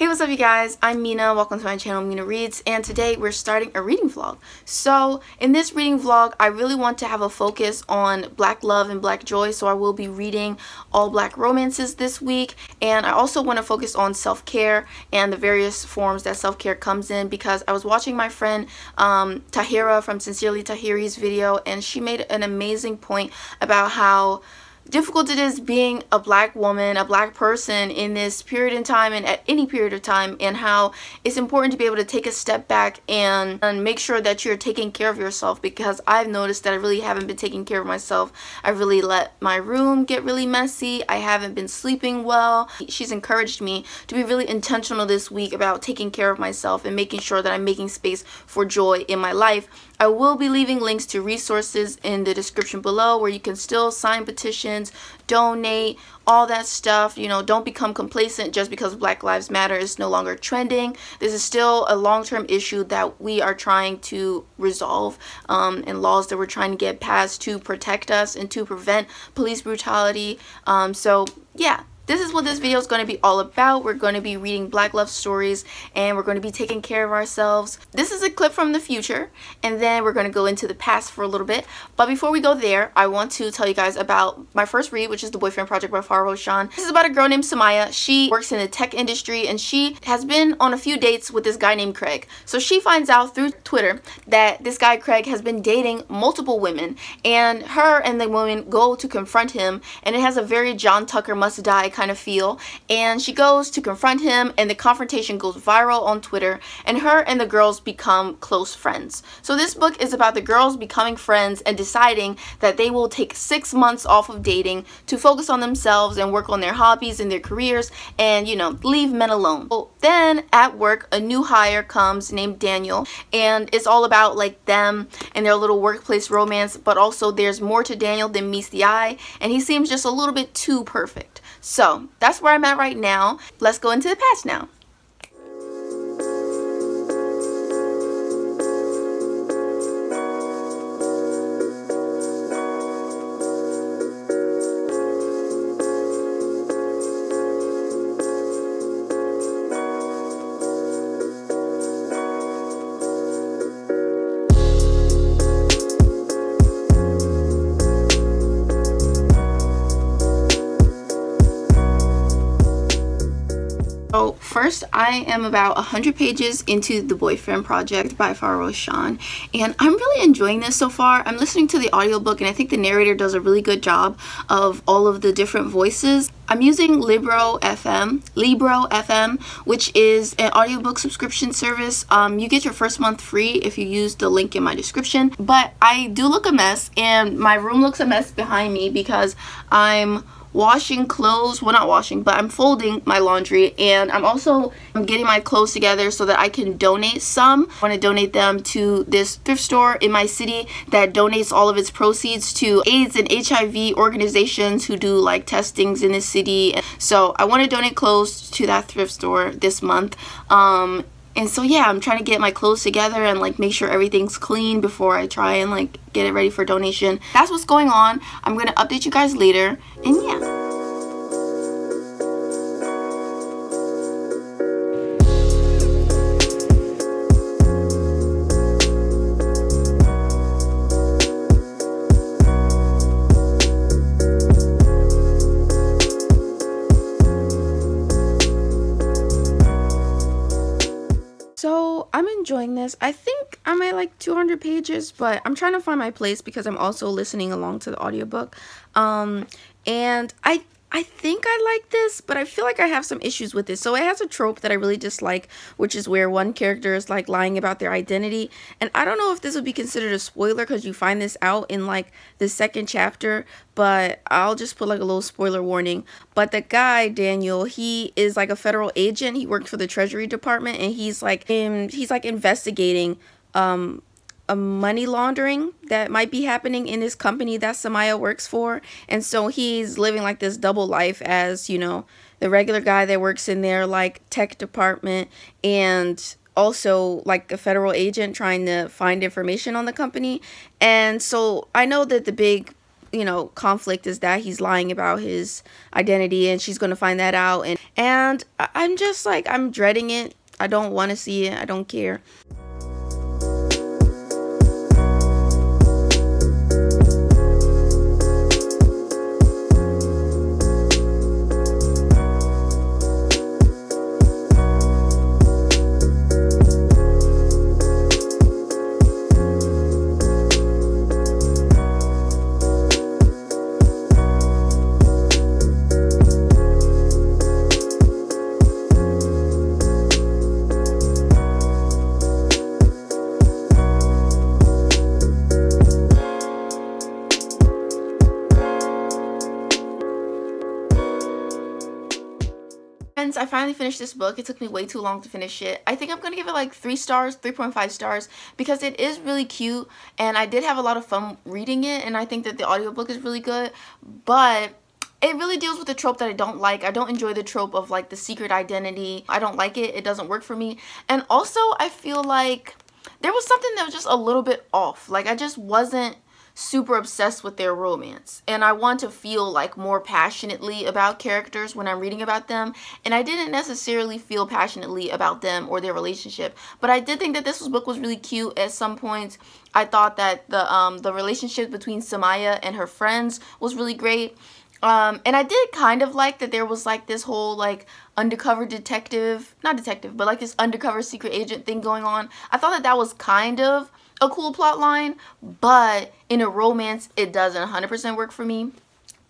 Hey, what's up you guys? I'm Mina. Welcome to my channel, Mina Reads, and today we're starting a reading vlog. So in this reading vlog, I really want to have a focus on Black love and Black joy, so I will be reading all Black romances this week, and I also want to focus on self-care and the various forms that self-care comes in, because I was watching my friend Tahira from Sincerely Tahiri's video, and she made an amazing point about how difficult it is being a Black woman, a Black person in this period in time and at any period of time, and how it's important to be able to take a step back and make sure that you're taking care of yourself, because I've noticed that I really haven't been taking care of myself. I really let my room get really messy. I haven't been sleeping well. She's encouraged me to be really intentional this week about taking care of myself and making sure that I'm making space for joy in my life. I will be leaving links to resources in the description below where you can still sign petitions, donate, all that stuff. You know, don't become complacent just because Black Lives Matter is no longer trending. This is still a long-term issue that we are trying to resolve, and laws that we're trying to get passed to protect us and to prevent police brutality. So yeah. This is what this video is going to be all about. We're going to be reading Black love stories, and we're going to be taking care of ourselves. This is a clip from the future, and then we're going to go into the past for a little bit. But before we go there, I want to tell you guys about my first read, which is The Boyfriend Project by Farah Roshan. This is about a girl named Samaya. She works in the tech industry, and she has been on a few dates with this guy named Craig. So she finds out through Twitter that this guy Craig has been dating multiple women, and her and the women go to confront him, and it has a very John Tucker Must Die kind of feel, and she goes to confront him, and the confrontation goes viral on Twitter, and her and the girls become close friends. So this book is about the girls becoming friends and deciding that they will take 6 months off of dating to focus on themselves and work on their hobbies and their careers, and, you know, leave men alone. Well, then at work, a new hire comes named Daniel, and it's all about like them and their little workplace romance, but also there's more to Daniel than meets the eye, and he seems just a little bit too perfect. So that's where I'm at right now. Let's go into the past now. So first, I am about 100 pages into The Boyfriend Project by Farah Roshan, and I'm really enjoying this so far. I'm listening to the audiobook, and I think the narrator does a really good job of all of the different voices. I'm using Libro FM, which is an audiobook subscription service. You get your first month free if you use the link in my description. But I do look a mess, and my room looks a mess behind me because I'm washing clothes. Well, not washing, but I'm folding my laundry, and I'm getting my clothes together so that I can donate some. I want to donate them to this thrift store in my city that donates all of its proceeds to AIDS and HIV organizations who do like testings in this city. So I want to donate clothes to that thrift store this month. And so yeah, I'm trying to get my clothes together and like make sure everything's clean before I try and like get it ready for donation. That's what's going on. I'm gonna update you guys later, and yeah. So I'm enjoying this. I think I'm at like 200 pages, but I'm trying to find my place because I'm also listening along to the audiobook. And I think I like this, but I feel like I have some issues with it. So it has a trope that I really dislike, which is where one character is like lying about their identity. And I don't know if this would be considered a spoiler because you find this out in like the second chapter, but I'll just put like a little spoiler warning. But the guy, Daniel, he is like a federal agent. He works for the Treasury Department, and he's like investigating a money laundering that might be happening in this company that Samaya works for. And so he's living like this double life as, you know, the regular guy that works in their like tech department, and also like a federal agent trying to find information on the company. And so I know that the big you know, conflict is that he's lying about his identity, and she's going to find that out. And I'm just like, I'm dreading it. I don't want to see it. I don't care. I finally finished this book. It took me way too long to finish it. I think I'm gonna give it like 3 stars, 3.5 stars, because it is really cute and I did have a lot of fun reading it, and I think that the audiobook is really good, but it really deals with the trope that I don't like. I don't enjoy the trope of like the secret identity. I don't like it. It doesn't work for me. And also I feel like there was something that was just a little bit off. Like I just wasn't super obsessed with their romance, and I want to feel like more passionately about characters when I'm reading about them, and I didn't necessarily feel passionately about them or their relationship. But I did think that this book was really cute. At some points I thought that the relationship between Samaya and her friends was really great. And I did kind of like that there was like this whole like undercover detective, not detective, but like this undercover secret agent thing going on. I thought that that was kind of a cool plot line, but in a romance it doesn't 100% work for me.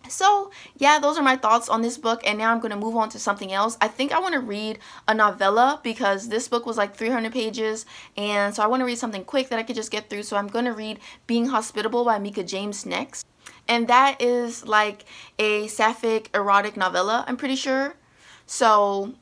So yeah, those are my thoughts on this book, and now I'm going to move on to something else. I think I want to read a novella because this book was like 300 pages, and so I want to read something quick that I could just get through. So I'm going to read Being Hospitable by Mika James next, and that is like a sapphic erotic novella, I'm pretty sure. So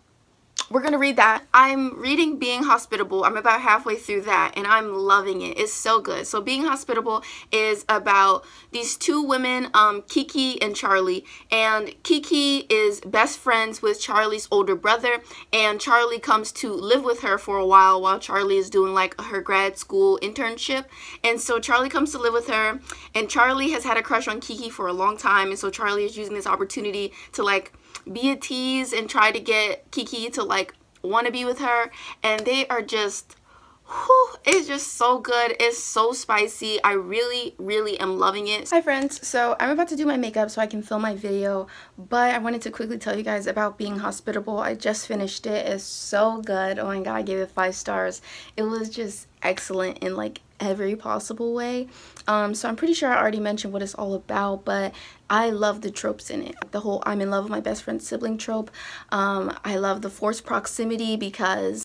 we're gonna read that. I'm reading Being Hospitable. I'm about halfway through that and I'm loving it. It's so good. So Being Hospitable is about these two women, Kiki and Charlie, and Kiki is best friends with Charlie's older brother, and Charlie comes to live with her for a while Charlie is doing like her grad school internship. And so Charlie comes to live with her, and Charlie has had a crush on Kiki for a long time, and so Charlie is using this opportunity to like be a tease and try to get Kiki to like want to be with her. And they are just, whew, it's just so good. It's so spicy. I really am loving it. Hi friends, so I'm about to do my makeup so I can film my video, but I wanted to quickly tell you guys about Being Hospitable. I just finished it. It's so good. Oh my god, I gave it 5 stars. It was just excellent in like every possible way. So I'm pretty sure I already mentioned what it's all about, but I love the tropes in it. The whole I'm in love with my best friend's sibling trope. I love the forced proximity because...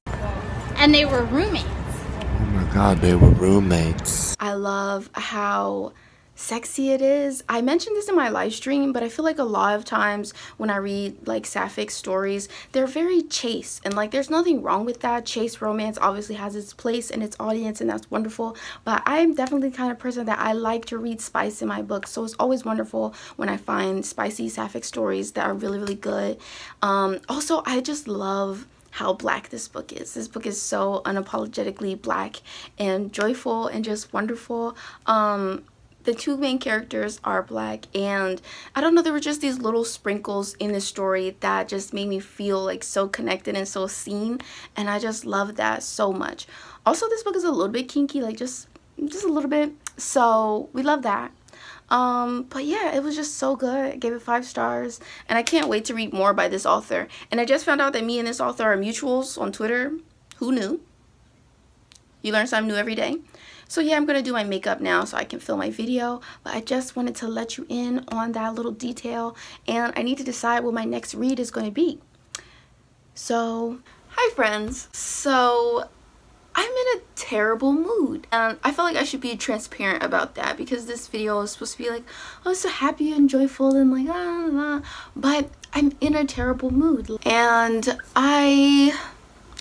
And they were roommates. Oh my god, they were roommates. I love how sexy it is. I mentioned this in my live stream, but I feel like a lot of times when I read like sapphic stories, they're very chaste, and like there's nothing wrong with that. Chaste romance obviously has its place and its audience, and that's wonderful, but I'm definitely the kind of person that I like to read spice in my books, so it's always wonderful when I find spicy sapphic stories that are really good. Also, I just love how black this book is. This book is so unapologetically black and joyful and just wonderful. The two main characters are black, and I don't know, there were just these little sprinkles in this story that just made me feel like so connected and so seen, and I just love that so much. Also, this book is a little bit kinky, like just a little bit, so we love that. But yeah, it was just so good. I gave it 5 stars, and I can't wait to read more by this author. And I just found out that me and this author are mutuals on Twitter. Who knew? You learn something new every day. So yeah, I'm going to do my makeup now so I can film my video, but I just wanted to let you in on that little detail, and I need to decide what my next read is going to be. So, hi friends. So, I'm in a terrible mood, and I feel like I should be transparent about that because this video is supposed to be like, oh, so happy and joyful and like, but I'm in a terrible mood, and I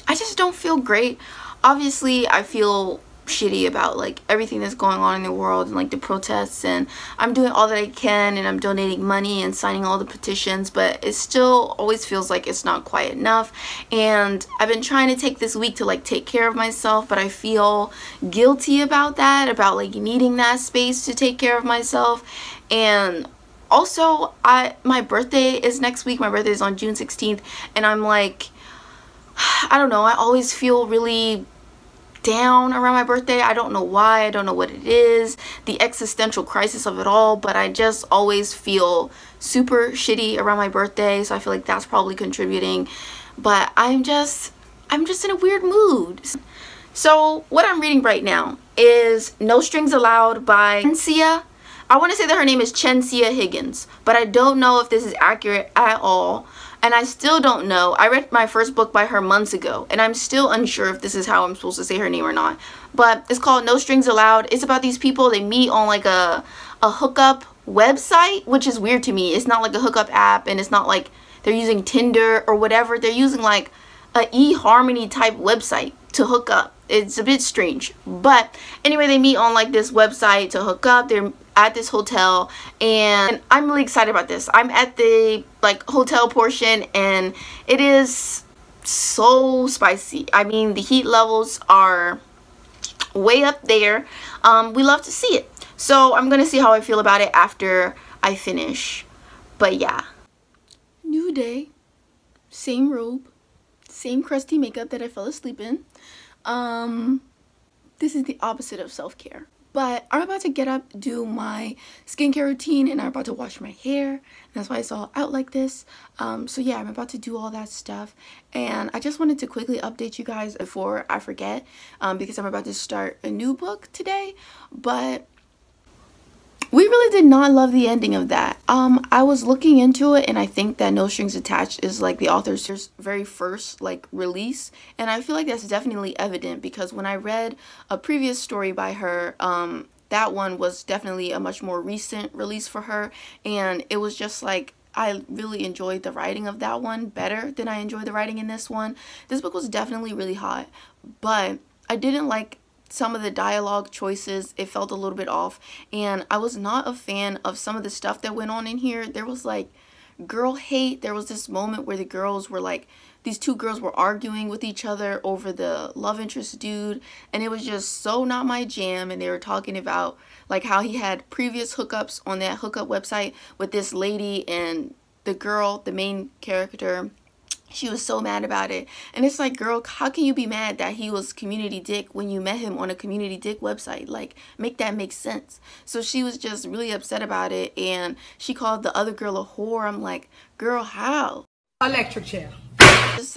just don't feel great. Obviously, I feel shitty about like everything that's going on in the world and like the protests, and I'm doing all that I can, and I'm donating money and signing all the petitions, but it still always feels like it's not quite enough. And I've been trying to take this week to like take care of myself, but I feel guilty about that, about like needing that space to take care of myself. And also, my birthday is next week. My birthday is on June 16th, and I'm like, I don't know, I always feel really down around my birthday. I don't know why. I don't know what it is, the existential crisis of it all, but I just always feel super shitty around my birthday, so I feel like that's probably contributing. But I'm just in a weird mood. So what I'm reading right now is No Strings Allowed by Chensia. I want to say that her name is Chensia Higgins, but I don't know if this is accurate at all. And I still don't know. I read my first book by her months ago, and I'm still unsure if this is how I'm supposed to say her name or not. But it's called No Strings Allowed. It's about these people. They meet on like a hookup website, which is weird to me. It's not like a hookup app, and it's not like they're using Tinder or whatever. They're using like a eHarmony type website to hook up. It's a bit strange. But anyway, they meet on like this website to hook up. They're at this hotel, and I'm really excited about this. I'm at the like hotel portion, and it is so spicy. I mean, the heat levels are way up there. We love to see it. So I'm gonna see how I feel about it after I finish. But yeah, new day, same robe, same crusty makeup that I fell asleep in. This is the opposite of self-care. But I'm about to get up, do my skincare routine, and I'm about to wash my hair. That's why it's all out like this. So yeah, I'm about to do all that stuff. And I just wanted to quickly update you guys before I forget, because I'm about to start a new book today. But we really did not love the ending of that. I was looking into it, and I think that No Strings Attached is like the author's very first like release, and I feel like that's definitely evident because when I read a previous story by her, that one was definitely a much more recent release for her, and it was just like I really enjoyed the writing of that one better than I enjoyed the writing in this one. This book was definitely really hot, but I didn't like some of the dialogue choices. It felt a little bit off, and I was not a fan of some of the stuff that went on in here. There was like girl hate. There was this moment where the girls were like, these two girls were arguing with each other over the love interest dude, and it was just so not my jam. And they were talking about like how he had previous hookups on that hookup website with this lady, and the girl, the main character, she was so mad about it. And it's like, girl, how can you be mad that he was community dick when you met him on a community dick website? Like, make that make sense. So she was just really upset about it, and she called the other girl a whore. I'm like, girl, how? Electric chair.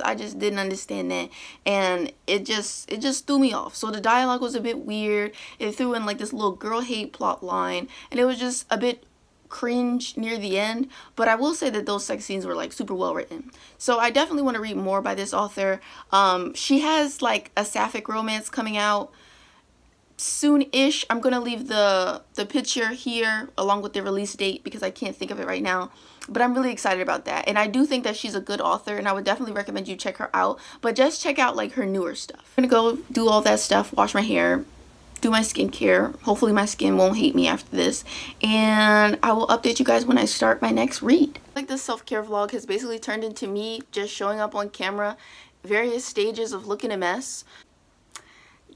I just didn't understand that, and it just threw me off. So the dialogue was a bit weird. It threw in like this little girl hate plot line, and it was just a bit cringe near the end. But I will say that those sex scenes were like super well written. So I definitely want to read more by this author. She has like a sapphic romance coming out soon-ish. I'm gonna leave the picture here along with the release date because I can't think of it right now, but I'm really excited about that. And I do think that she's a good author, and I would definitely recommend you check her out. But just check out like her newer stuff. I'm gonna go do all that stuff, wash my hair, do my skincare. Hopefully my skin won't hate me after this, and I will update you guys when I start my next read. Like, this self-care vlog has basically turned into me just showing up on camera, various stages of looking a mess.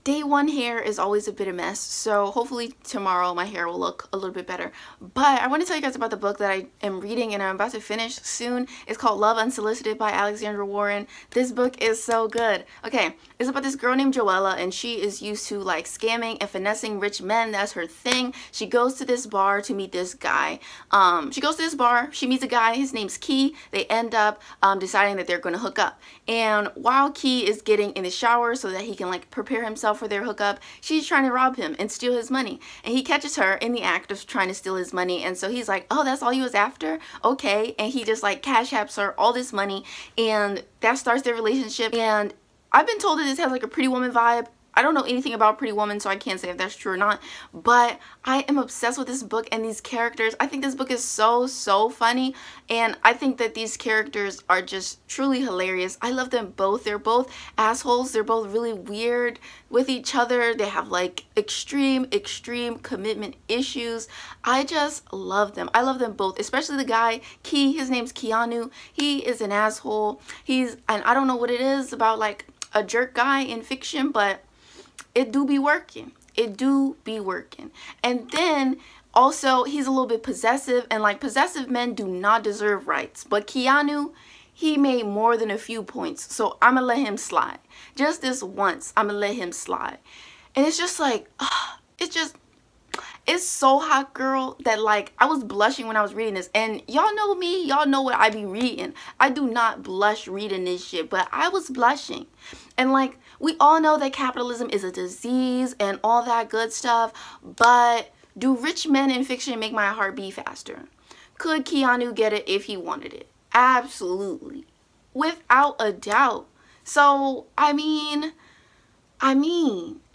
Day one hair is always a bit of a mess, so hopefully tomorrow my hair will look a little bit better. But I want to tell you guys about the book that I am reading and I'm about to finish soon. It's called Love Unsolicited by Alexandra Warren. This book is so good. Okay, it's about this girl named Joella, and she is used to like scamming and finessing rich men. That's her thing. She goes to this bar to meet this guy. She meets a guy, his name's Key. They end up deciding that they're going to hook up. And while Key is getting in the shower so that he can like prepare himself for their hookup, she's trying to rob him and steal his money, and he catches her in the act of trying to steal his money. And so he's like, oh, that's all you was after? Okay. And he just like cash apps her all this money, and that starts their relationship. And I've been told that this has like a Pretty Woman vibe. I don't know anything about Pretty Woman, so I can't say if that's true or not, but I am obsessed with this book and these characters. I think this book is so funny, and I think that these characters are just truly hilarious. I love them both. They're both assholes. They're both really weird with each other. They have like extreme commitment issues. I just love them. I love them both, especially the guy, Key. His name's Keanu. He is an asshole. And I don't know what it is about like a jerk guy in fiction, but it do be working. It do be working. And then Also, he's a little bit possessive, and like possessive men do not deserve rights. But Keanu, he made more than a few points, so I'm gonna let him slide. Just this once, I'm gonna let him slide. And it's just like, it's so hot, girl, that like I was blushing when I was reading this. And y'all know me, y'all know what I be reading. I do not blush reading this shit, but I was blushing. And like, we all know that capitalism is a disease and all that good stuff, but do rich men in fiction make my heart beat faster? Could Keanu get it if he wanted it? Absolutely. Without a doubt. So, I mean,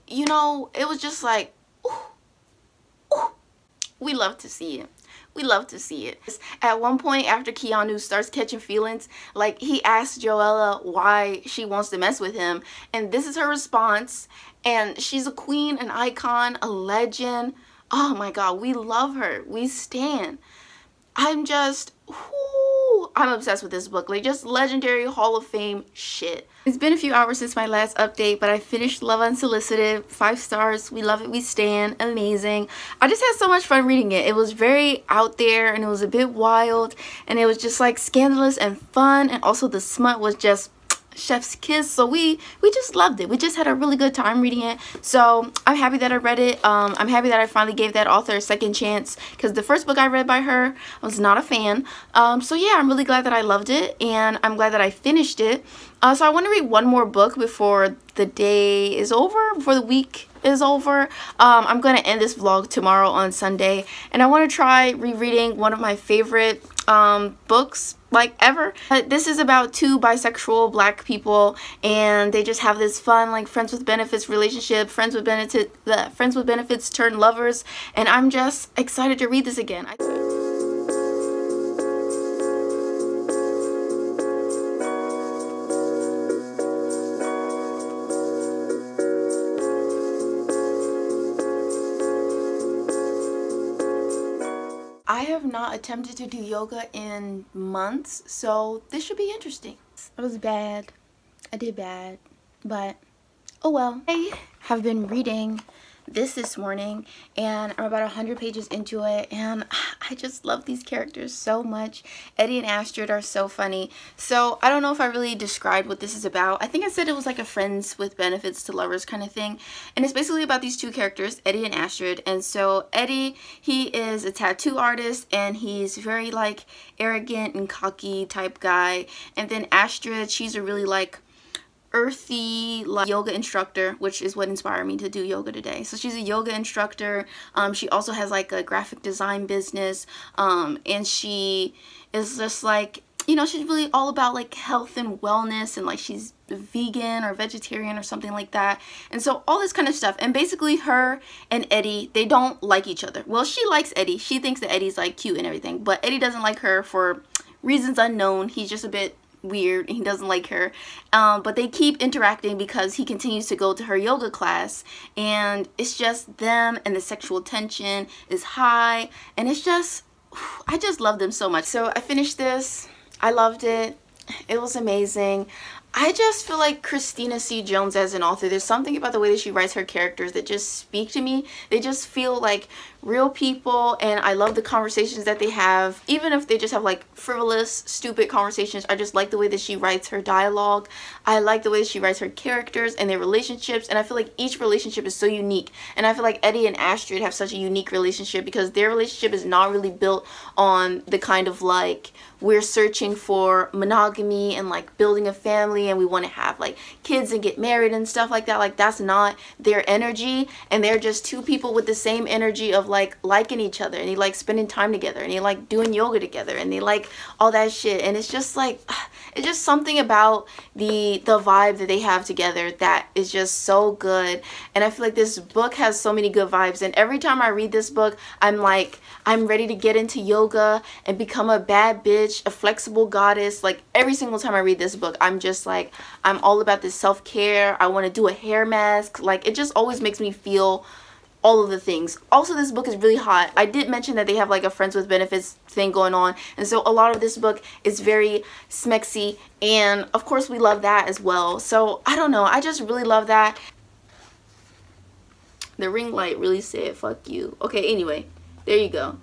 you know, it was just like, ooh, ooh. We love to see it. We love to see it. At one point, after Keanu starts catching feelings, like he asks Joella why she wants to mess with him, and this is her response. And she's a queen, an icon, a legend. Oh my god, we love her. We stan. I'm just, whoo, I'm obsessed with this book. Like, just legendary Hall of Fame shit. It's been a few hours since my last update, but I finished Love Unsolicited. 5 stars. We love it. We stan. Amazing. I just had so much fun reading it. It was very out there, and it was a bit wild, and it was just like scandalous and fun, and also the smut was just chef's kiss. So we just loved it. We just had a really good time reading it. So I'm happy that I read it. I'm happy that I finally gave that author a second chance, because the first book I read by her, I was not a fan. So yeah, I'm really glad that I loved it, and I'm glad that I finished it. So I want to read one more book before the day is over, before the week is over. I'm going to end this vlog tomorrow on Sunday, and I want to try rereading one of my favorite books like ever. This is about 2 bisexual black people, and they just have this fun like friends with benefits relationship, friends with benefits turn lovers, and I'm just excited to read this again. I have not attempted to do yoga in months, so this should be interesting. It was bad. I did bad, but oh well. I have been reading this morning, and I'm about 100 pages into it, and I just love these characters so much. Eddie and Astrid are so funny. So I don't know if I really described what this is about. I think I said it was like a friends with benefits to lovers kind of thing, and it's basically about these 2 characters, Eddie and Astrid. And so Eddie, he is a tattoo artist, and he's very like arrogant and cocky type guy. And then Astrid, she's a really like earthy like yoga instructor, which is what inspired me to do yoga today. So she's a yoga instructor. She also has like a graphic design business, and she is just like, you know, she's really all about like health and wellness, and like she's vegan or vegetarian or something like that, and so all this kind of stuff. And basically her and Eddie, they don't like each other. Well, she likes Eddie. She thinks that Eddie's like cute and everything, but Eddie doesn't like her for reasons unknown. He's just a bit weird, and he doesn't like her, but they keep interacting because he continues to go to her yoga class, and it's just them, and the sexual tension is high, and it's just, I just love them so much. So I finished this. I loved it. It was amazing. I just feel like Christina C. Jones as an author, there's something about the way that she writes her characters that just speak to me. They just feel like real people, and I love the conversations that they have. Even if they just have like frivolous, stupid conversations, I just like the way that she writes her dialogue. I like the way that she writes her characters and their relationships, and I feel like each relationship is so unique. And I feel like Eddie and Astrid have such a unique relationship because their relationship is not really built on the kind of like, we're searching for monogamy and like building a family, and we want to have like kids and get married and stuff like that. Like, that's not their energy, and they're just 2 people with the same energy of like liking each other, and they like spending time together, and they like doing yoga together, and they like all that shit. And it's just like, it's just something about the vibe that they have together that is just so good. And I feel like this book has so many good vibes, and every time I read this book, I'm like, I'm ready to get into yoga and become a bad bitch, a flexible goddess. Like, every single time I read this book, I'm just like, I'm all about this self-care. I want to do a hair mask. Like, it just always makes me feel all of the things. Also, this book is really hot. I did mention that they have like a friends with benefits thing going on, and so a lot of this book is very smexy, and of course we love that as well. So I don't know, I just really love that. The ring light really said fuck you. Okay, anyway, There you go.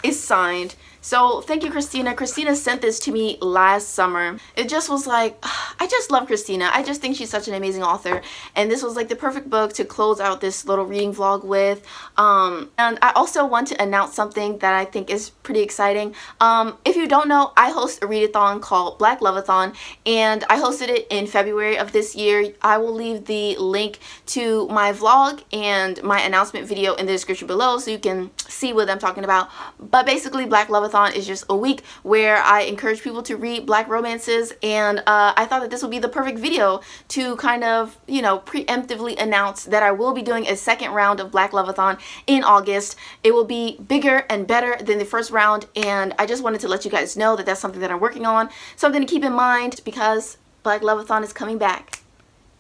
It's signed. So thank you, Christina. Christina sent this to me last summer. It just was like, I just love Christina. I just think she's such an amazing author. And this was like the perfect book to close out this little reading vlog with. And I also want to announce something that I think is pretty exciting. If you don't know, I host a readathon called Black Love-a-thon, and I hosted it in February of this year. I will leave the link to my vlog and my announcement video in the description below so you can see what I'm talking about. But basically, Black Love-a-thon is just a week where I encourage people to read black romances, and I thought that this would be the perfect video to kind of, you know, preemptively announce that I will be doing a second round of Black Love-a-thon in August. It will be bigger and better than the first round, and I just wanted to let you guys know that that's something that I'm working on, something to keep in mind, because Black Love-a-thon is coming back.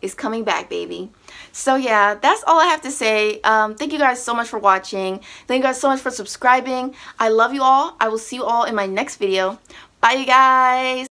It's coming back, baby. So yeah, that's all I have to say. Thank you guys so much for watching. Thank you guys so much for subscribing. I love you all. I will see you all in my next video. Bye, you guys.